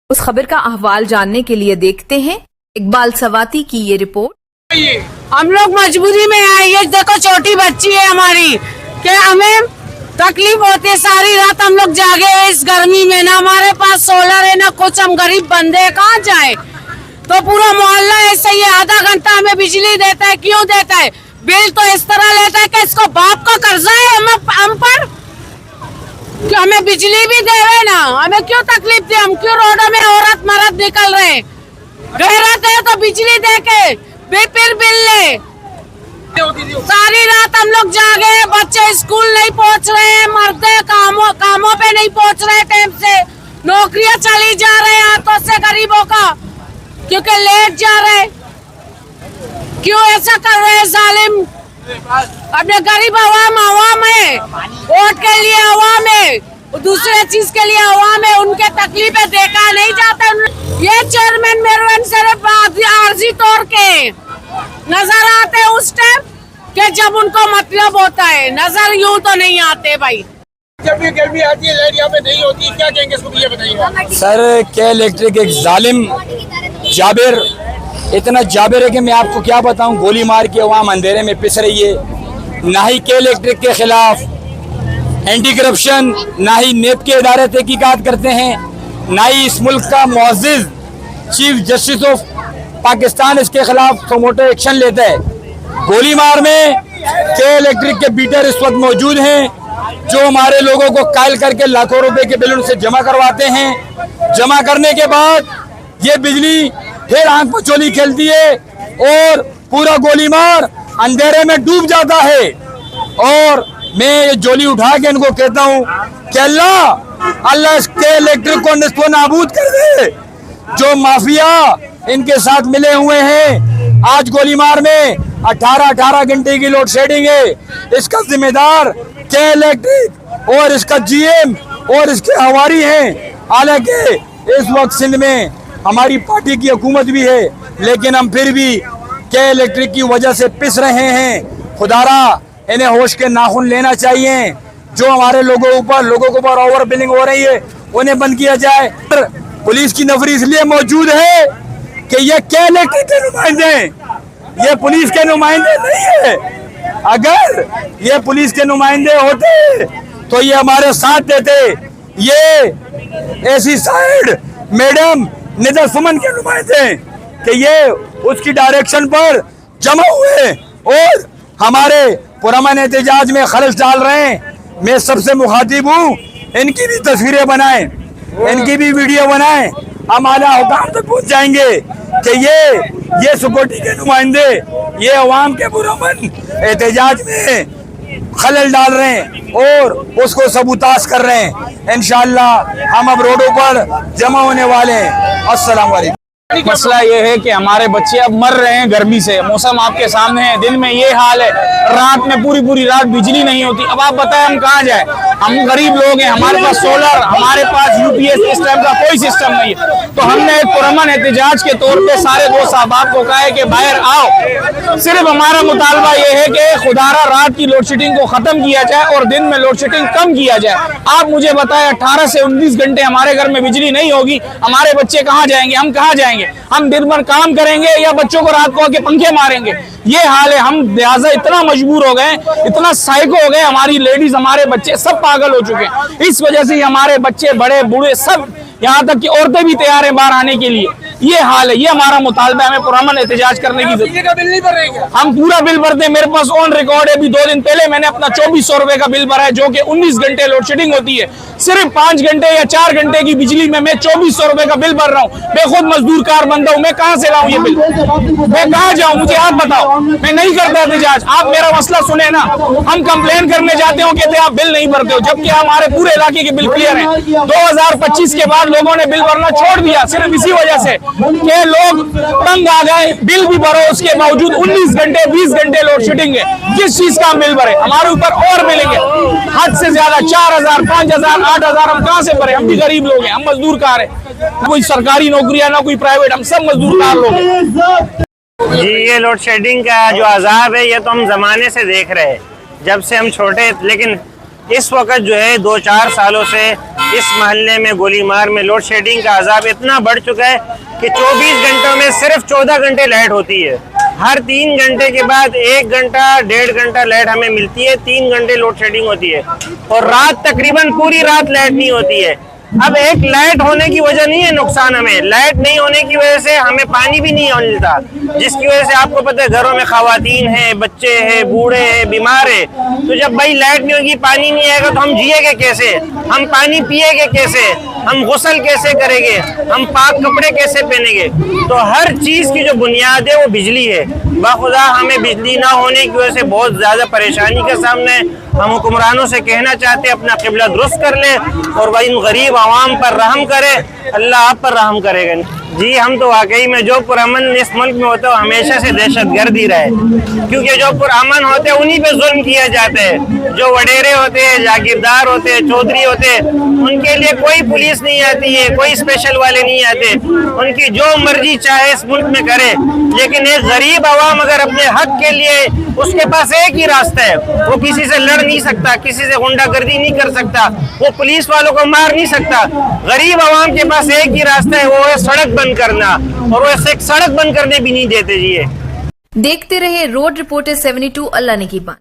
उस खबर का अहवाल जानने के लिए देखते हैं इकबाल सवाती की ये रिपोर्ट। हम लोग मजबूरी में आए, ये देखो छोटी बच्ची है हमारी, कि हमें तकलीफ होती है, सारी रात हम लोग जागे हैं इस गर्मी में, ना हमारे पास सोलर है ना कुछ, हम गरीब बंदे हैं, कहाँ जाए। तो पूरा मोहल्ला ऐसे ही आधा घंटा हमें बिजली देता है, क्यों देता है? बिल तो इस तरह लेता है कि इसको बाप का कर्जा है हम पर, कि हमें बिजली भी दे रहे ना, हमें क्यों तकलीफ दी? हम क्यों रोडों में औरत मर्द निकल रहे? गहराते है तो बिजली दे के फिर बिल ले। सारी रात हम लोग जागे, बच्चे स्कूल नहीं पहुंच रहे हैं, मर्द कामों पे नहीं पहुंच रहे टाइम से, नौकरियां चली जा रहे हैं हाथों से गरीबों का, क्योंकि लेट जा रहे। क्यों ऐसा कर रहे हैं जालिम? अपने गरीब आवाम है, वोट के लिए आवाम है, दूसरे चीज के लिए आवाम है, उनके तकलीफें देखा नहीं जाता। ये चेयरमैन मेरवन सिर्फ आर्जी तौर के नजर आते उस टाइम कि जब उनको मतलब होता है, नजर यूं तो नहीं आते भाई। जब भी गर्मी आती है लाइट यहाँ पे नहीं होती, क्या कहेंगे इसको, ये बताइए। सर के इलेक्ट्रिक एक जालिम जाबिर, इतना जाबिर है कि मैं आपको क्या बताऊं, गोली मार के अवाम अंधेरे में पिस रही है। ना ही के इलेक्ट्रिक के खिलाफ एंटी करप्शन, ना ही नेब के इदारे तहकीकात करते हैं, ना ही इस मुल्क का मुअज़्ज़िज़ चीफ जस्टिस ऑफ पाकिस्तान इसके खिलाफ प्रोमोटर एक्शन लेता है। गोली मार में के इलेक्ट्रिक के बीटर इस वक्त मौजूद हैं, जो हमारे लोगों को कायल करके लाखों रुपए के बिल उनसे जमा करवाते हैं। जमा करने के बाद ये बिजली फिर आंख में चोली खेलती है और पूरा गोली मार अंधेरे में डूब जाता है। और मैं ये जोली उठा के इनको कहता हूँ कि अल्लाह इसके इलेक्ट्रिक को निस्फ़ो नाबूद कर दे। जो माफिया इनके साथ मिले हुए हैं, आज गोली मार में 18 घंटे की लोड शेडिंग है, इसका जिम्मेदार के इलेक्ट्रिक और इसका जीएम और इसके हवारी हैं। हालांकि इस वक्त सिंध में हमारी पार्टी की हुकूमत भी है, लेकिन हम फिर भी के इलेक्ट्रिक की वजह से पिस रहे हैं। खुदारा इन्हें होश के नाखून लेना चाहिए। जो हमारे लोगों के ऊपर ओवर बिलिंग हो रही है, उन्हें बंद किया जाए। पुलिस की नफरी इसलिए मौजूद है कि ये के इलेक्ट्रिक के नुमाइंदे हैं, ये पुलिस के नुमाइंदे नहीं है। अगर ये पुलिस के नुमाइंदे होते तो ये हमारे साथ देते। ये ऐसी साइड मैडम निदा सुमन के नुमाइंदे कि ये उसकी डायरेक्शन पर जमा हुए और हमारे पुरअमन एहतजाज में खलल डाल रहे हैं। मैं सबसे मुखातिब हूँ, इनकी भी तस्वीरें बनाएं, इनकी भी वीडियो बनाएं, हम आला हुकाम तक पहुँच जाएंगे कि ये सिक्योरिटी के नुमाइंदे ये अवाम के पुरअमन एहतजाज में खलल डाल रहे हैं और उसको सबूताज कर रहे हैं। इंशाअल्लाह हम अब रोडों पर जमा होने वाले हैं। अस्सलाम वालेकुम। मसला ये है कि हमारे बच्चे अब मर रहे हैं गर्मी से। मौसम आपके सामने है, दिन में ये हाल है, रात में पूरी रात बिजली नहीं होती। अब आप बताएं हम कहाँ जाए? हम गरीब लोग हैं, हमारे पास सोलर, हमारे पास यूपीएस सिस्टम का कोई सिस्टम नहीं है। तो हमने एक पुरअमन एहतजाज के तौर पे सारे दोस्त साहबाब को कहा है कि बाहर आओ। सिर्फ हमारा मुतालबा ये है कि खुदारा रात की लोड शेडिंग को खत्म किया जाए और दिन में लोड शेडिंग कम किया जाए। आप मुझे बताएं 18 से 19 घंटे हमारे घर में बिजली नहीं होगी, हमारे बच्चे कहाँ जाएंगे? हम कहाँ जाएंगे? हम दिन भर काम करेंगे या बच्चों को रात को आके पंखे मारेंगे? ये हाल है। हम लिहाजा इतना मजबूर हो गए, इतना साइको हो गए, हमारी लेडीज, हमारे बच्चे सब पागल हो चुके हैं। इस वजह से हमारे बच्चे, बड़े बूढ़े सब, यहाँ तक कि औरतें भी तैयार हैं बाहर आने के लिए। ये हाल है, ये हमारा मुतालबा है, हमें पुरअमन एहतजाज करने की जरूरत। हम पूरा बिल भरते हैं, मेरे पास ऑन रिकॉर्ड है। अभी 2 दिन पहले मैंने अपना 2400 रुपए का बिल भरा है, जो कि 19 घंटे लोड शेडिंग होती है। सिर्फ 5 घंटे या 4 घंटे की बिजली में मैं 2400 रुपए का बिल भर रहा हूँ। मैं खुद मजदूर कार बंदा हूँ, मैं कहाँ से लाऊं ये बिल? मैं कहाँ जाऊँ? मुझे आप बताओ। मैं नहीं करता एहतजाज, आप मेरा मसला सुने ना। हम कंप्लेन करने जाते हो, कहते आप बिल नहीं भरते हो, जबकि हमारे पूरे इलाके के बिल क्लियर है। 2025 के बाद लोगों ने बिल भरना छोड़ दिया, सिर्फ इसी वजह से कि लोग तंग आ गए। बिल भी भरो, उसके बावजूद 19 घंटे 20 घंटे लोड शेडिंग है। किस चीज का बिल भरे? हमारे ऊपर और मिलेंगे हद से ज्यादा 4000, 5000, 8000। हम कहाँ से भरे? हम भी गरीब लोग हैं, हम मजदूर कार है, कोई सरकारी नौकरियां ना कोई प्राइवेट, हम सब मजदूर कार लोग हैं। जी, ये लोड शेडिंग का जो अजाब है, ये तो हम जमाने से देख रहे हैं, जब से हम छोटे। लेकिन इस वक्त जो है 2-4 सालों से इस मोहल्ले में गोलीमार में लोड शेडिंग का अजाब इतना बढ़ चुका है कि 24 घंटों में सिर्फ 14 घंटे लाइट होती है। हर 3 घंटे के बाद 1 घंटा 1.5 घंटा लाइट हमें मिलती है, 3 घंटे लोड शेडिंग होती है और रात तकरीबन पूरी रात लाइट नहीं होती है। अब एक लाइट होने की वजह नहीं है नुकसान, हमें लाइट नहीं होने की वजह से हमें पानी भी नहीं मिलता, जिसकी वजह से आपको पता है घरों में खवातीन है, बच्चे हैं, बूढ़े हैं, बीमार है। तो जब भाई लाइट नहीं होगी, पानी नहीं आएगा तो हम जिएंगे कैसे, हम पानी पिएंगे कैसे, हम गुस्ल कैसे करेंगे, हम पाक कपड़े कैसे पहनेंगे। तो हर चीज की जो बुनियाद है वो बिजली है। बाखुदा हमें बिजली ना होने की वजह से बहुत ज्यादा परेशानी का सामना है। हम हुक्मरानों से कहना चाहते हैं अपना किबला दुरुस्त कर ले और वह इन गरीब आवाम पर रहम करे, अल्लाह आप पर रहम करेगा। जी हम तो वाकई में जो पुरअमन इस मुल्क में होता है हमेशा से दहशतगर्दी रहे, क्योंकि जो पुरअमन होते हैं उन्हीं पे जुल्म किया जाता है। जो वडेरे होते हैं, जागीरदार होते हैं, चौधरी होते हैं, उनके लिए कोई पुलिस नहीं आती है, कोई स्पेशल वाले नहीं आते, उनकी जो मर्जी चाहे इस मुल्क में करे। लेकिन एक गरीब आवाम अगर अपने हक के लिए, उसके पास एक ही रास्ता है, वो किसी से लड़ नहीं सकता, किसी से गुंडागर्दी नहीं कर सकता, वो पुलिस वालों को मार नहीं सकता। गरीब आवाम के पास एक ही रास्ता है, वो है सड़क बंद करना, और वो सड़क बंद करने भी नहीं देते। जी देखते रहे रोड रिपोर्टर 72 अल्लाह ने की बात।